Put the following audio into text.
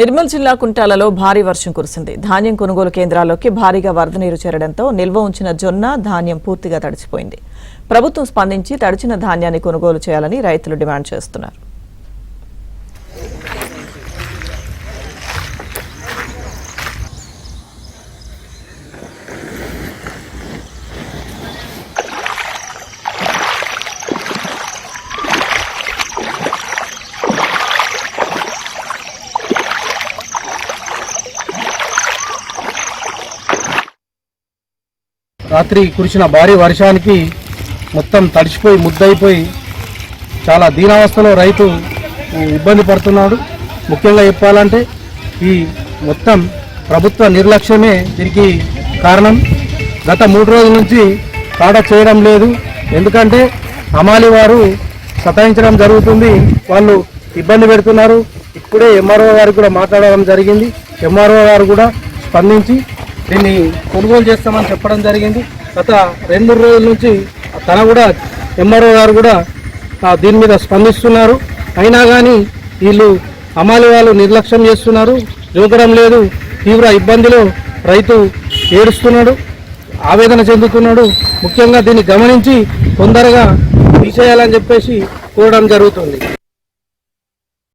నిర్మల్ జిల్లా కుంటాలలో భారీ వర్షం కురిసింది. ధాన్యం కొనుగోలు కేంద్రాల్లోకి భారీగా వరద నీరు చేరడంతో నిల్వ ఉంచిన జొన్న, ధాన్యం పూర్తిగా తడిచిపోయింది. ప్రభుత్వం స్పందించి తడిచిన ధాన్యాన్ని కొనుగోలు చేయాలని రైతులు డిమాండ్ చేస్తున్నారు. రాత్రి కురిసిన భారీ వర్షానికి మొత్తం తడిచిపోయి ముద్దయిపోయి చాలా దీనావస్థలో రైతు ఇబ్బంది పడుతున్నాడు. ముఖ్యంగా చెప్పాలంటే ఈ మొత్తం ప్రభుత్వ నిర్లక్ష్యమే దీనికి కారణం. గత 3 రోజుల నుంచి కాడ చేయడం లేదు. ఎందుకంటే హమాలి వారు సతాయించడం జరుగుతుంది, వాళ్ళు ఇబ్బంది పెడుతున్నారు. ఇప్పుడే ఎంఆర్ఓ గారికి కూడా మాట్లాడడం జరిగింది. ఎంఆర్ఓ గారు కూడా స్పందించి దీన్ని కొనుగోలు చేస్తామని చెప్పడం జరిగింది. గత 2 రోజుల నుంచి తన కూడా ఎంఆర్ఓ గారు కూడా దీని మీద స్పందిస్తున్నారు. అయినా కానీ వీళ్ళు హమాలి వాళ్ళు నిర్లక్ష్యం చేస్తున్నారు, జోకడం లేదు. తీవ్ర ఇబ్బందిలో రైతు ఏడుస్తున్నాడు, ఆవేదన చెందుతున్నాడు. ముఖ్యంగా దీన్ని గమనించి తొందరగా తీసేయాలని చెప్పేసి కోరడం జరుగుతుంది.